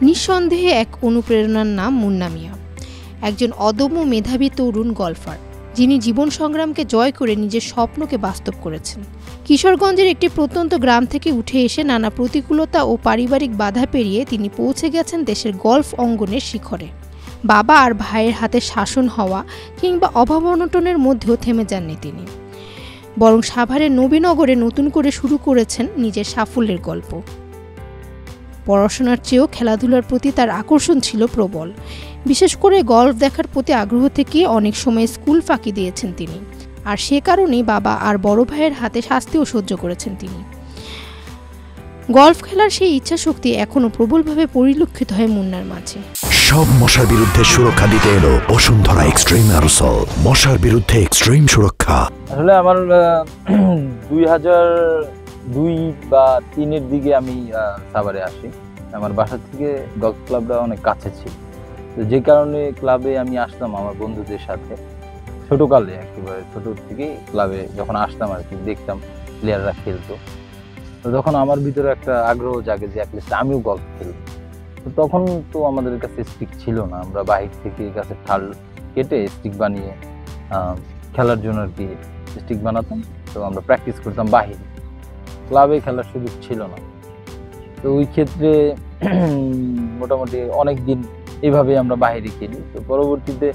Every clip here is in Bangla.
নিঃসন্দেহে এক অনুপ্রেরণার নাম মুন্না মিয়া, একজন অদম্য মেধাবী তরুণ গলফার, যিনি জীবন সংগ্রামকে জয় করে নিজের স্বপ্নকে বাস্তব করেছেন। কিশোরগঞ্জের একটি প্রত্যন্ত গ্রাম থেকে উঠে এসে নানা প্রতিকূলতা ও পারিবারিক বাধা পেরিয়ে তিনি পৌঁছে গেছেন দেশের গলফ অঙ্গনের শিখরে। বাবা আর ভাইয়ের হাতে শাসন হওয়া কিংবা অভাব অনটনের মধ্যেও থেমে যাননি তিনি, বরং সাভারের নবীনগরে নতুন করে শুরু করেছেন নিজের সাফল্যের গল্প। পড়াশোনার চেয়েও খেলাধুলার প্রতি তার আকর্ষণ ছিল প্রবল। বিশেষ করে গলফ দেখার প্রতি আগ্রহ থেকে অনেক সময় স্কুল ফাঁকি দিয়েছেন তিনি, আর সে কারণেই বাবা আর বড় ভাইয়ের হাতে শাস্তিও সহ্য করেছেন তিনি। গলফ খেলার সেই ইচ্ছা শক্তি এখনো প্রবলভাবে পরিলক্ষিত হয় মুন্নার মাঝে। সব মশার বিরুদ্ধে সুরক্ষা দিতে এলো বসুন্ধরা এক্সট্রিম অ্যারোসল, মশার বিরুদ্ধে এক্সট্রিম সুরক্ষা। আসলে আমার 2002 বা 2003 দিকে আমি সাভারে আসি। আমার বাসা থেকে গলফ ক্লাবটা অনেক কাছে ছিল, তো যে কারণে ক্লাবে আমি আসতাম আমার বন্ধুদের সাথে। ছোটকালে একেবারে ছোট থেকে ক্লাবে যখন আসতাম আর কি, দেখতাম প্লেয়াররা খেলতো, তো তখন আমার ভিতরে একটা আগ্রহ জাগে যে অ্যাটলিস্ট আমিও গলফ খেলবো। তো তখন তো আমাদের কাছে স্টিক ছিল না, আমরা বাহির থেকে গাছের ঠাল কেটে স্টিক বানিয়ে খেলার জন্য আর কি স্টিক বানাতাম। তো আমরা প্র্যাকটিস করতাম বাহিরে, ক্লাবে খেলার সুযোগ ছিল না। তো ওই ক্ষেত্রে মোটামুটি অনেক দিন এইভাবে আমরা বাহিরে খেলি। তো পরবর্তীতে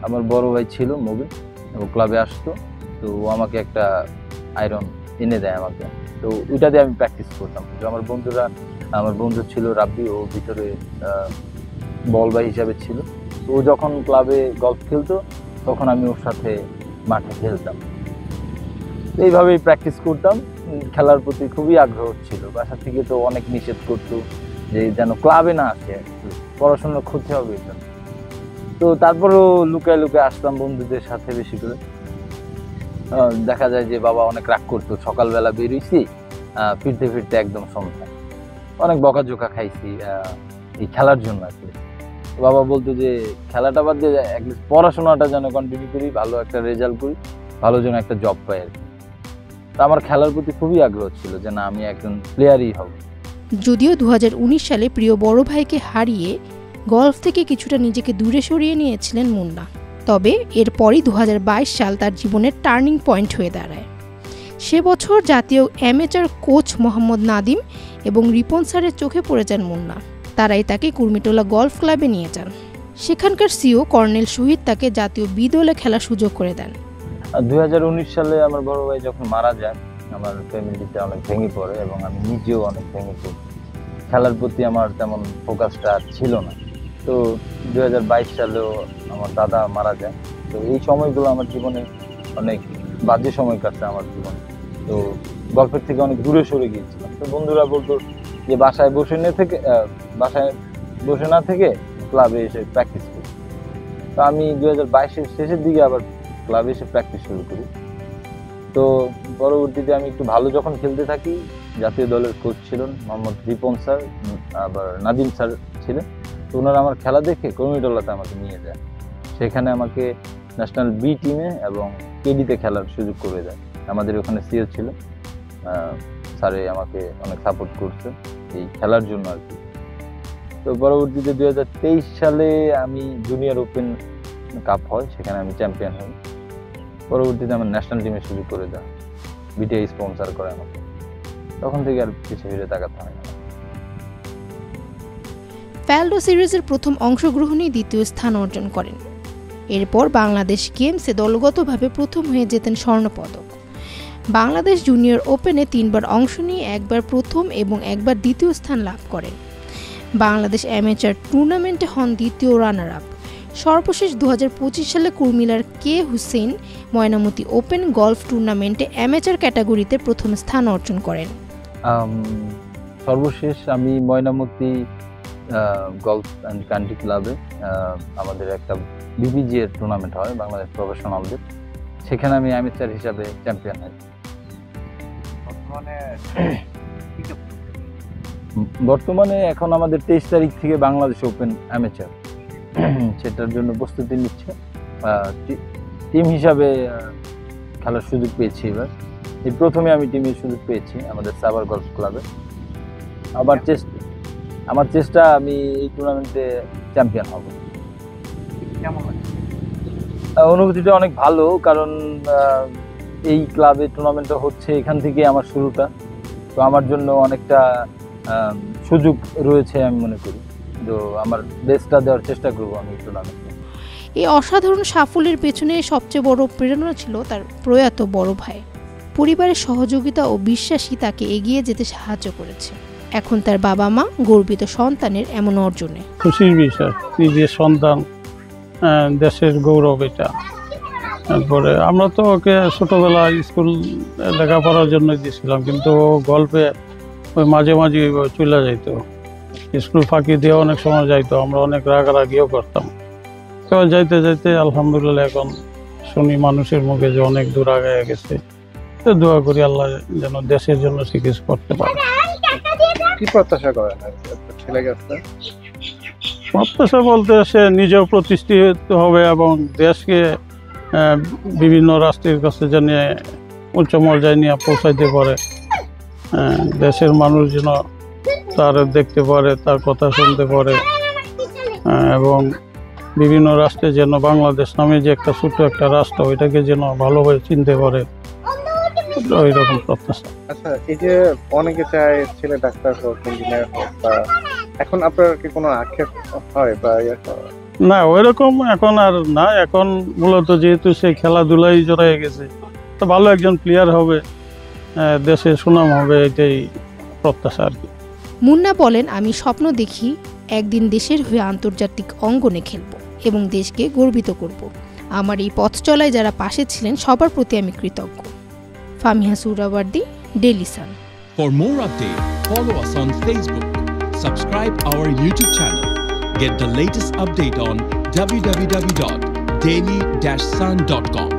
আমার বড় ভাই ছিল মোবিল, ও ক্লাবে আসতো, তো ও আমাকে একটা আয়রন এনে দেয় আমাকে, তো ওইটাতে আমি প্র্যাকটিস করতাম। তো আমার বন্ধু ছিল রাব্বি, ও ভিতরে বল বাই হিসাবে ছিল। তো ও যখন ক্লাবে গলফ খেলতো তখন আমি ওর সাথে মাঠে খেলতাম। তো এইভাবেই প্র্যাকটিস করতাম। খেলার প্রতি খুবই আগ্রহ ছিল। বাসা থেকে তো অনেক নিষেধ করতো যে যেন ক্লাবে না আসে, পড়াশোনার ক্ষতি হবে এটা। তো তারপরেও লুকায় লুকায় আসতাম বন্ধুদের সাথে বেশি করে। দেখা যায় যে বাবা অনেক রাগ করতো, সকালবেলা বেরিয়েছি, ফিরতে ফিরতে একদম সন্ধ্যা। অনেক বকাঝোকা খাইছি এই খেলার জন্য আর কি। বাবা বলতো যে খেলাটা বাদ দিয়ে অ্যাটলিস্ট পড়াশোনাটা যেন কন্টিনিউ করি, ভালো একটা রেজাল্ট করি, ভালো যেন একটা জব পাই আর কি। তো আমার খেলার প্রতি খুবই আগ্রহ ছিল যে না, আমি একজন প্লেয়ারই হব। যদিও 2019 সালে প্রিয় বড় ভাইকে হারিয়ে গলফ থেকে কিছুটা নিজেকে দূরে সরিয়ে নিয়েছিলেন মুন্না, তবে এরপরই 2022 সাল তার জীবনের টার্নিং পয়েন্ট হয়ে দাঁড়ায়। সে বছর জাতীয় অ্যামেচার কোচ মোহাম্মদ নাদিম এবং রিপন স্যারের চোখে পড়ে যান মুন্না। তারাই তাকে কুর্মিটোলা গলফ ক্লাবে নিয়ে যান। সেখানকার সিও কর্নেল শহীদ তাকে জাতীয় বি দলে খেলার সুযোগ করে দেন। 2019 সালে আমার বড় ভাই যখন মারা যায়, আমার ফ্যামিলিতে অনেক ভেঙে পড়ে এবং আমি নিজেও অনেক ভেঙে পড়ি। খেলার প্রতি আমার তেমন ফোকাসটা ছিল না। তো 2022 সালেও আমার দাদা মারা যায়। তো এই সময়গুলো আমার জীবনে অনেক বাজে সময় কাটছে আমার জীবনে। তো গল্পের থেকে অনেক দূরে সরে গিয়েছিলাম। তো বন্ধুরা বলতো যে বাসায় বসে না থেকে ক্লাবে এসে প্র্যাকটিস করি। তো আমি 2022-এর শেষের দিকে আবার ক্লাবে এসে প্র্যাকটিস শুরু করি। তো পরবর্তীতে আমি একটু ভালো যখন খেলতে থাকি, জাতীয় দলের কোচ ছিলেন মোহাম্মদ রিপন স্যার, আবার নাদিম স্যার ছিলেন। তো ওনারা আমার খেলা দেখে কুর্মিটোলাতে আমাকে নিয়ে যায়। সেখানে আমাকে ন্যাশনাল বি টিমে এবং কেডিতে খেলার সুযোগ করে দেয়। আমাদের ওখানে সিও ছিল, স্যারে আমাকে অনেক সাপোর্ট করছে এই খেলার জন্য আর কি। তো পরবর্তীতে 2023 সালে আমি জুনিয়র ওপেন কাপ হয়, সেখানে আমি চ্যাম্পিয়ন হই। পরবর্তীতে আমার ন্যাশনাল টিমে সুযোগ করে দেয়, বিটিআই স্পন্সর করে আমাকে। তখন থেকে আর কিছু ফিরে তাকাতে হয় না। ফ্যালডো সিরিজের প্রথম অংশগ্রহণেই দ্বিতীয় স্থান অর্জন করেন। এরপর বাংলাদেশ গেমসে দলগতভাবে প্রথম হয়ে যেতেন স্বর্ণপদক। বাংলাদেশ জুনিয়র ওপেনে 3 বার অংশ নিয়ে একবার প্রথম এবং একবার দ্বিতীয় স্থান লাভ করেন। বাংলাদেশ অ্যামেচার টুর্নামেন্টে হন দ্বিতীয় রানার আপ। সর্বশেষ 2025 সালে কুর্মিলার কে হুসেইন ময়নামতি ওপেন গলফ টুর্নামেন্টে অ্যামেচার ক্যাটাগরিতে প্রথম স্থান অর্জন করেন। সর্বশেষ আমি ময়নামতি গলফ অ্যান্ড কান্ট্রি ক্লাবে আমাদের একটা বিবিজি এর টুর্নামেন্ট হয় বাংলাদেশ প্রফেশনালদের, সেখানে আমি অ্যামেচার হিসাবে চ্যাম্পিয়ন হই। বর্তমানে এখন আমাদের 23 তারিখ থেকে বাংলাদেশ ওপেন অ্যামেচার, সেটার জন্য প্রস্তুতি নিচ্ছে। টিম হিসাবে খেলার সুযোগ পেয়েছি এবার। এই প্রথমে আমি টিমের সুযোগ পেয়েছি আমাদের সাভার গলফ ক্লাবে। আবার আমার চেষ্টা আমি এই টুর্নামেন্টে চ্যাম্পিয়ন হব। কেমন লাগে? অনুভূতিটা অনেক ভালো, কারণ এই ক্লাবে টুর্নামেন্টটা হচ্ছে, এখান থেকে আমার শুরুটা, তো আমার জন্য অনেকটা সুযোগ রয়েছে আমি মনে করি। তো আমার বেস্টটা দেওয়ার চেষ্টা করবো আমি টুর্নামেন্টে। এই অসাধারণ সাফল্যের পেছনে সবচেয়ে বড় প্রেরণা ছিল তার প্রয়াত বড় ভাই। পরিবারের সহযোগিতা ও বিশ্বাসই তাকে এগিয়ে যেতে সাহায্য করেছে। এখন তার বাবা মা গর্বিত সন্তানের এমন অর্জনে। খুশির বিষয়, নিজের সন্তান, দেশের গৌরব এটা। তারপরে আমরা তো ওকে ছোটোবেলায় স্কুল লেখাপড়ার জন্য দিয়েছিলাম, কিন্তু ও গল্পে ওই মাঝে মাঝে চলে যাইতো, স্কুল ফাঁকি দিয়ে অনেক সময় যাইতো, আমরা অনেক রাগারাগিও করতাম। তো যাইতে যাইতে আলহামদুলিল্লাহ এখন শুনি মানুষের মুখে যে অনেক দূর আগায় গেছে। তো দোয়া করি আল্লাহ যেন দেশের জন্য চিকিৎসা করতে পারে। কি প্রত্যাশা করেন ছেলে কাছে? প্রত্যাশা বলতে সে নিজেও প্রতিষ্ঠিত হবে এবং দেশকে বিভিন্ন রাষ্ট্রের কাছে জানিয়ে উচ্চ মর্যাদায় নিয়ে পৌঁছাইতে পারে। দেশের মানুষ যেন তার দেখতে পারে, তার কথা শুনতে পারে, এবং বিভিন্ন রাষ্ট্রে যেন বাংলাদেশ নামে যে একটা ছোট্ট একটা রাষ্ট্র, ওইটাকে যেন ভালোভাবে চিনতে পারে, ওই রকম প্রত্যাশা। আচ্ছা, এই যে অনেকে চায় ছেলে ডাক্তার হোক, ইঞ্জিনিয়ার হোক, বা এখন আপনার কি কোনো আক্ষেপ হয় বা না, ওইরকম এখন আর না। এখন মূলত যেহেতু সে খেলাধুলাই জড়াই গেছে, তো ভালো একজন প্লেয়ার হবে, দেশের সুনাম হবে, এটাই প্রত্যাশা আর কি। মুন্না বলেন, আমি স্বপ্ন দেখি একদিন দেশের হয়ে আন্তর্জাতিক অঙ্গনে খেলব এবং দেশকে গর্বিত করব। আমার এই পথ চলায় যারা পাশে ছিলেন সবার প্রতি আমি কৃতজ্ঞ। Fameeha Suhrawardy, Daily Sun. For more updates, follow us on Facebook, subscribe our YouTube channel, get the latest update on www.daily-sun.com.